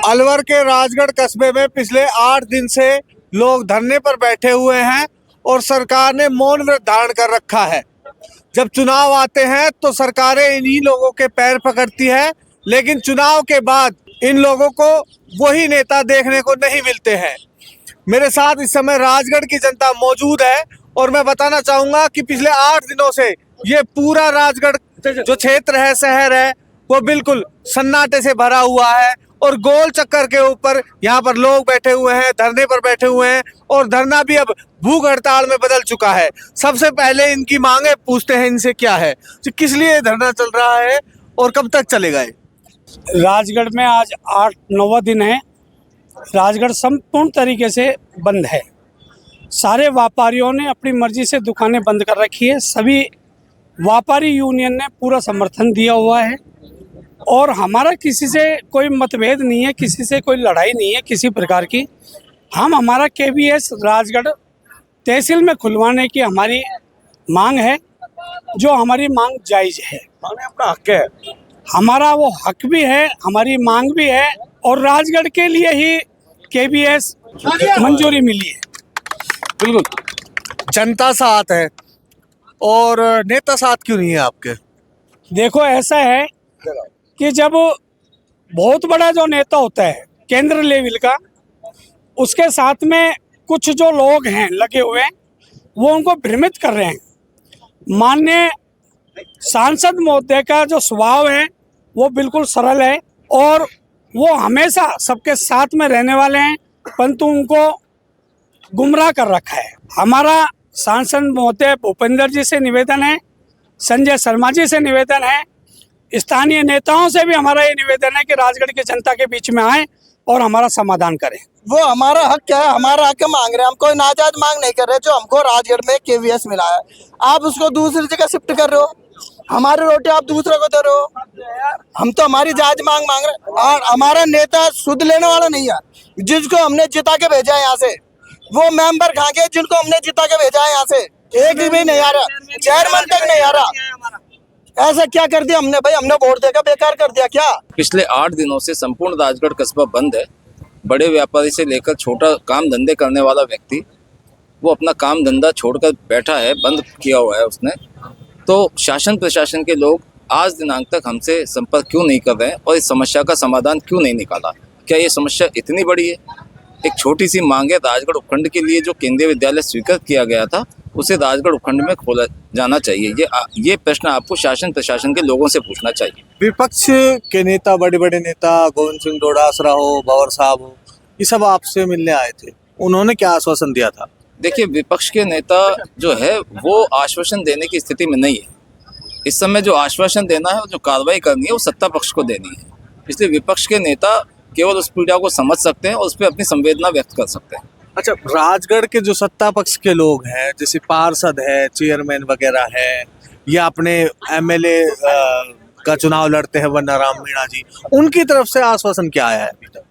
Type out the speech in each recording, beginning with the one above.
अलवर के राजगढ़ कस्बे में पिछले 8 दिन से लोग धरने पर बैठे हुए हैं और सरकार ने मौन व्रत धारण कर रखा है। जब चुनाव आते हैं तो सरकारें इन्हीं लोगों के पैर पकड़ती है, लेकिन चुनाव के बाद इन लोगों को वही नेता देखने को नहीं मिलते हैं। मेरे साथ इस समय राजगढ़ की जनता मौजूद है और मैं बताना चाहूंगा कि पिछले 8 दिनों से ये पूरा राजगढ़ जो क्षेत्र है, शहर है, वो बिल्कुल सन्नाटे से भरा हुआ है और गोल चक्कर के ऊपर यहाँ पर लोग बैठे हुए हैं, धरने पर बैठे हुए हैं और धरना भी अब भूख हड़ताल में बदल चुका है। सबसे पहले इनकी मांगे पूछते हैं इनसे क्या है, तो किस लिए धरना चल रहा है और कब तक चलेगा ये? राजगढ़ में आज 8-9 दिन है। राजगढ़ संपूर्ण तरीके से बंद है। सारे व्यापारियों ने अपनी मर्जी से दुकानें बंद कर रखी है। सभी व्यापारी यूनियन ने पूरा समर्थन दिया हुआ है और हमारा किसी से कोई मतभेद नहीं है, किसी से कोई लड़ाई नहीं है किसी प्रकार की। हमारा केवीएस राजगढ़ तहसील में खुलवाने की हमारी मांग है, जो हमारी मांग जायज़ है। अपना हक है, हमारा वो हक भी है, हमारी मांग भी है और राजगढ़ के लिए ही केवीएस मंजूरी मिली है। बिल्कुल जनता साथ है और नेता साथ क्यों नहीं है आपके? देखो, ऐसा है कि जब बहुत बड़ा जो नेता होता है केंद्र लेवल का, उसके साथ में कुछ जो लोग हैं लगे हुए, वो उनको भ्रमित कर रहे हैं। माननीय सांसद महोदय का जो स्वभाव है वो बिल्कुल सरल है और वो हमेशा सबके साथ में रहने वाले हैं, परंतु उनको गुमराह कर रखा है। हमारा सांसद महोदय भूपेंद्र जी से निवेदन है, संजय शर्मा जी से निवेदन है, स्थानीय नेताओं से भी हमारा ये निवेदन है कि राजगढ़ की जनता के बीच में आए और हमारा समाधान करें। वो हमारा हक क्या है, हमारा हक मांग रहे हैं। हम कोई नाजायज मांग नहीं कर रहे। जो हमको राजगढ़ में केवीएस मिला है, आप उसको दूसरी जगह शिफ्ट कर रहे हो। हमारी रोटी आप दूसरे को दे रहे हो। हम तो हमारी जायज मांग मांग रहे हैं और हमारा नेता सुध लेने वाला नहीं है। जिसको हमने जिता के भेजा है यहाँ से, वो मेंबर खा के जिनको हमने जिता के भेजा है यहाँ से, एक भी नहीं आ रहा, चेयरमैन तक नहीं आ रहा। ऐसा क्या कर दिया हमने भाई? हमने वोट देकर बेकार कर दिया क्या? पिछले 8 दिनों से संपूर्ण राजगढ़ कस्बा बंद है। बड़े व्यापारी से लेकर छोटा काम धंधे करने वाला व्यक्ति वो अपना काम धंधा छोड़कर बैठा है, बंद किया हुआ है उसने। तो शासन प्रशासन के लोग आज दिनांक तक हमसे संपर्क क्यों नहीं कर रहे हैं और इस समस्या का समाधान क्यों नहीं निकाला? क्या ये समस्या इतनी बड़ी है? एक छोटी सी मांग है, राजगढ़ उपखंड के लिए जो केंद्रीय विद्यालय स्वीकृत किया गया था उसे राजगढ़ उपखंड में खोला जाना चाहिए। ये प्रश्न आपको शासन प्रशासन के लोगों से पूछना चाहिए। विपक्ष के नेता, बड़े बड़े नेता गोविंद सिंह डोडासरा हो, भंवर साहब हो, ये सब आपसे मिलने आए थे, उन्होंने क्या आश्वासन दिया था? देखिए, विपक्ष के नेता जो है वो आश्वासन देने की स्थिति में नहीं है। इस समय जो आश्वासन देना है और जो कार्रवाई करनी है वो सत्ता पक्ष को देनी है। इसलिए विपक्ष के नेता केवल उस पीड़ा को समझ सकते हैं और उस पर अपनी संवेदना व्यक्त कर सकते हैं। अच्छा, राजगढ़ के जो सत्ता पक्ष के लोग हैं, जैसे पार्षद है, चेयरमैन वगैरह है, या अपने एमएलए का चुनाव लड़ते हैं बनाराम मीणा जी, उनकी तरफ से आश्वासन क्या आया है अभी तक?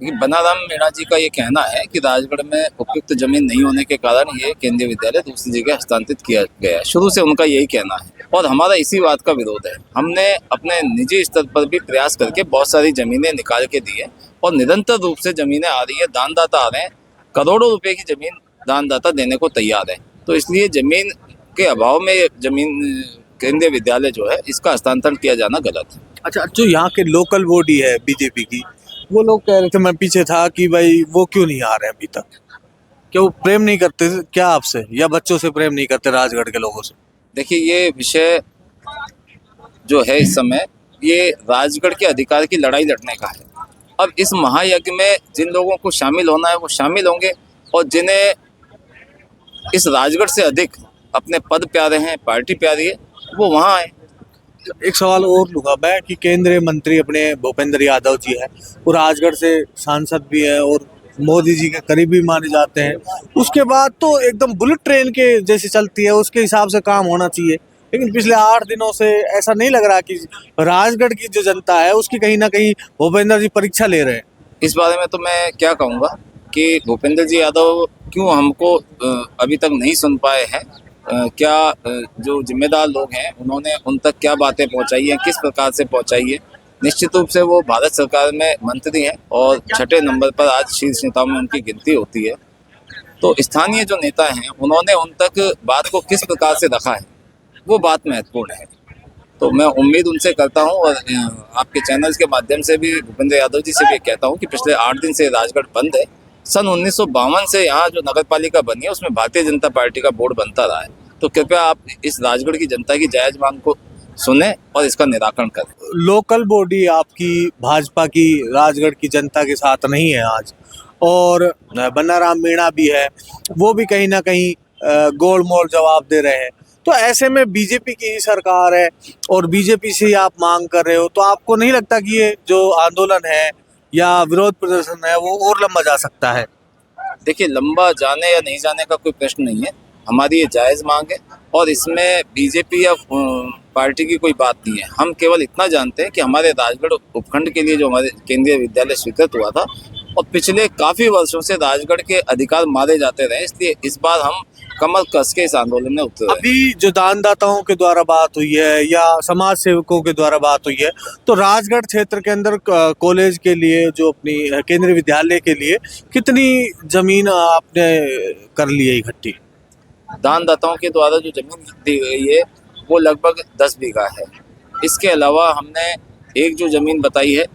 बनाराम मीणा जी का ये कहना है कि राजगढ़ में उपयुक्त जमीन नहीं होने के कारण ये केंद्रीय विद्यालय दूसरी जगह हस्तांतरित किया गया है। शुरू से उनका यही कहना है और हमारा इसी बात का विरोध है। हमने अपने निजी स्तर पर भी प्रयास करके बहुत सारी जमीनें निकाल के दी है और निरंतर रूप से जमीनें आ रही है, दानदाता आ रहे हैं, करोड़ों रुपए की जमीन दानदाता देने को तैयार है। तो इसलिए जमीन के अभाव में जमीन केंद्रीय विद्यालय जो है इसका हस्तांतरण किया जाना गलत है। अच्छा, जो यहाँ के लोकल बॉडी है बीजेपी की, वो लोग कह रहे थे, मैं पीछे था कि भाई वो क्यों नहीं आ रहे अभी तक? क्या वो प्रेम नहीं करते क्या आपसे, या बच्चों से प्रेम नहीं करते राजगढ़ के लोगों से? देखिए, ये विषय जो है इस समय ये राजगढ़ के अधिकार की लड़ाई लड़ने का है। अब इस महायज्ञ में जिन लोगों को शामिल होना है वो शामिल होंगे और जिन्हें इस राजगढ़ से अधिक अपने पद प्यारे हैं, पार्टी प्यारी है, वो वहाँ आए। एक सवाल और लूँगा मैं कि केंद्रीय मंत्री अपने भूपेंद्र यादव जी है, वो राजगढ़ से सांसद भी है और मोदी जी के करीबी माने जाते हैं। उसके बाद तो एकदम बुलेट ट्रेन के जैसे चलती है, उसके हिसाब से काम होना चाहिए। लेकिन पिछले 8 दिनों से ऐसा नहीं लग रहा कि राजगढ़ की जो जनता है उसकी कहीं ना कहीं भूपेंद्र जी परीक्षा ले रहे हैं। इस बारे में तो मैं क्या कहूँगा कि भूपेंद्र जी यादव क्यों हमको अभी तक नहीं सुन पाए हैं। क्या जो जिम्मेदार लोग हैं उन्होंने उन तक क्या बातें पहुंचाई हैं, किस प्रकार से पहुंचाई है, निश्चित रूप से वो भारत सरकार में मंत्री हैं और छठे नंबर पर आज शीर्ष नेताओं में उनकी गिनती होती है। तो स्थानीय जो नेता हैं उन्होंने उन तक बात को किस प्रकार से रखा है वो बात महत्वपूर्ण है। तो मैं उम्मीद उनसे करता हूं और आपके चैनल्स के माध्यम से भी भूपेंद्र यादव जी से भी कहता हूं कि पिछले 8 दिन से राजगढ़ बंद है। सन 1952 से यहाँ जो नगर पालिका बनी है उसमें भारतीय जनता पार्टी का बोर्ड बनता रहा है। तो कृपया आप इस राजगढ़ की जनता की जायज मांग को सुने और इसका निराकरण करें। लोकल बॉडी आपकी भाजपा की राजगढ़ की जनता के साथ नहीं है आज, और बन्नाराम मीणा भी है, वो भी कहीं ना कहीं गोल मोल जवाब दे रहे हैं। तो ऐसे में बीजेपी की ही सरकार है और बीजेपी से ही आप मांग कर रहे हो, तो आपको नहीं लगता कि ये जो आंदोलन है या विरोध प्रदर्शन है वो और लंबा जा सकता है? देखिए, लंबा जाने या नहीं जाने का कोई प्रश्न नहीं है। हमारी ये जायज़ मांग है और इसमें बीजेपी या पार्टी की कोई बात नहीं है। हम केवल इतना जानते हैं कि हमारे राजगढ़ उपखंड के लिए जो हमारे केंद्रीय विद्यालय स्वीकृत हुआ था और पिछले काफ़ी वर्षों से राजगढ़ के अधिकार मारे जाते रहे, इसलिए इस बार हम कमर कस के इस आंदोलन में उतरे। अभी जो दानदाताओं के द्वारा बात हुई है या समाज सेवकों के द्वारा बात हुई है, तो राजगढ़ क्षेत्र के अंदर कॉलेज के लिए जो अपनी केंद्रीय विद्यालय के लिए कितनी जमीन आपने कर ली है इकट्ठी? दानदाताओं के द्वारा जो जमीन दी गई है वो लगभग 10 बीघा है। इसके अलावा हमने एक जो जमीन बताई है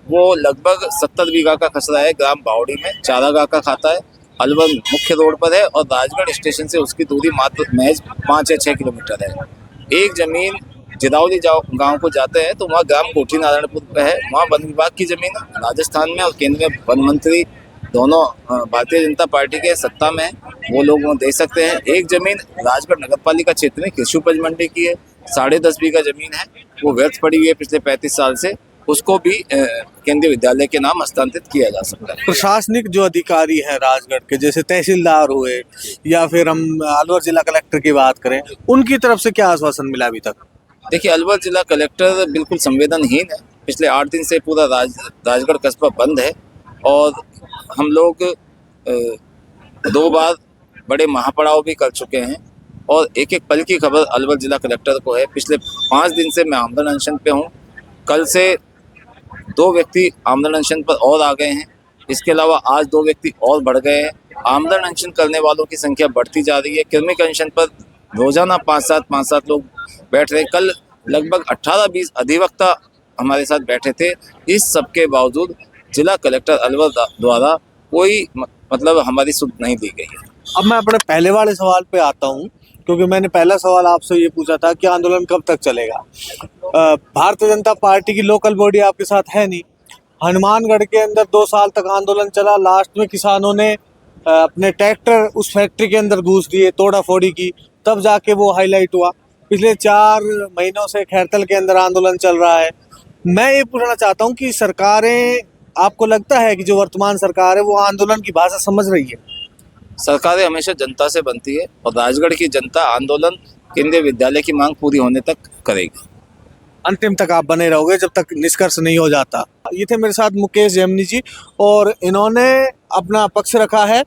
वो लगभग 70 बीघा का खसरा है, ग्राम बावड़ी में चारागाह का खाता है, अलवर मुख्य रोड पर है और राजगढ़ स्टेशन से उसकी दूरी मात्र महज 5 या 6 किलोमीटर है। एक जमीन जिदावली गांव को जाते हैं तो वहाँ ग्राम कोठी नारायणपुर पे है, वहाँ वन विभाग की जमीन है, राजस्थान में और केंद्र में वन मंत्री दोनों भारतीय जनता पार्टी के सत्ता में है, वो लोग वो दे सकते हैं। एक जमीन राजगढ़ नगर पालिका क्षेत्र में कृषि उपज मंडी की है, 10.5 बीघा जमीन है, वो व्यर्थ पड़ी हुई है पिछले 35 साल से, उसको भी केंद्रीय विद्यालय के नाम हस्तांतरित किया जा सकता है। प्रशासनिक जो अधिकारी हैं राजगढ़ के, जैसे तहसीलदार हुए या फिर हम अलवर जिला कलेक्टर की बात करें, उनकी तरफ से क्या आश्वासन मिला अभी तक? देखिए, अलवर जिला कलेक्टर बिल्कुल संवेदनहीन है। पिछले 8 दिन से पूरा राजगढ़ कस्बा बंद है और हम लोग 2 बार बड़े महापड़ाव भी कर चुके हैं और एक एक पल की खबर अलवर जिला कलेक्टर को है। पिछले 5 दिन से मैं आमरण अनशन पे हूँ। कल से 2 व्यक्ति आमरण अनशन पर और आ गए हैं। इसके अलावा आज 2 व्यक्ति और बढ़ गए हैं। आमरण अनशन करने वालों की संख्या बढ़ती जा रही है। क्रमिक अनशन पर रोजाना 5-7 लोग बैठ रहे हैं। कल लगभग 18-20 अधिवक्ता हमारे साथ बैठे थे। इस सब के बावजूद जिला कलेक्टर अलवर द्वारा कोई मतलब हमारी सुध नहीं दी गई है। अब मैं अपने पहले वाले सवाल पे आता हूँ, क्योंकि मैंने पहला सवाल आपसे ये पूछा था कि आंदोलन कब तक चलेगा। भारतीय जनता पार्टी की लोकल बॉडी आपके साथ है नहीं। हनुमानगढ़ के अंदर 2 साल तक आंदोलन चला, लास्ट में किसानों ने अपने ट्रैक्टर उस फैक्ट्री के अंदर घुस दिए, तोड़ा फोड़ी की, तब जाके वो हाईलाइट हुआ। पिछले 4 महीनों से खैरतल के अंदर आंदोलन चल रहा है। मैं ये पूछना चाहता हूँ कि सरकारें, आपको लगता है कि जो वर्तमान सरकार है वो आंदोलन की भाषा समझ रही है? सरकारें हमेशा जनता से बनती है और राजगढ़ की जनता आंदोलन केंद्रीय विद्यालय की मांग पूरी होने तक करेगी। अंतिम तक आप बने रहोगे जब तक निष्कर्ष नहीं हो जाता। ये थे मेरे साथ मुकेश जेमनी जी और इन्होंने अपना पक्ष रखा है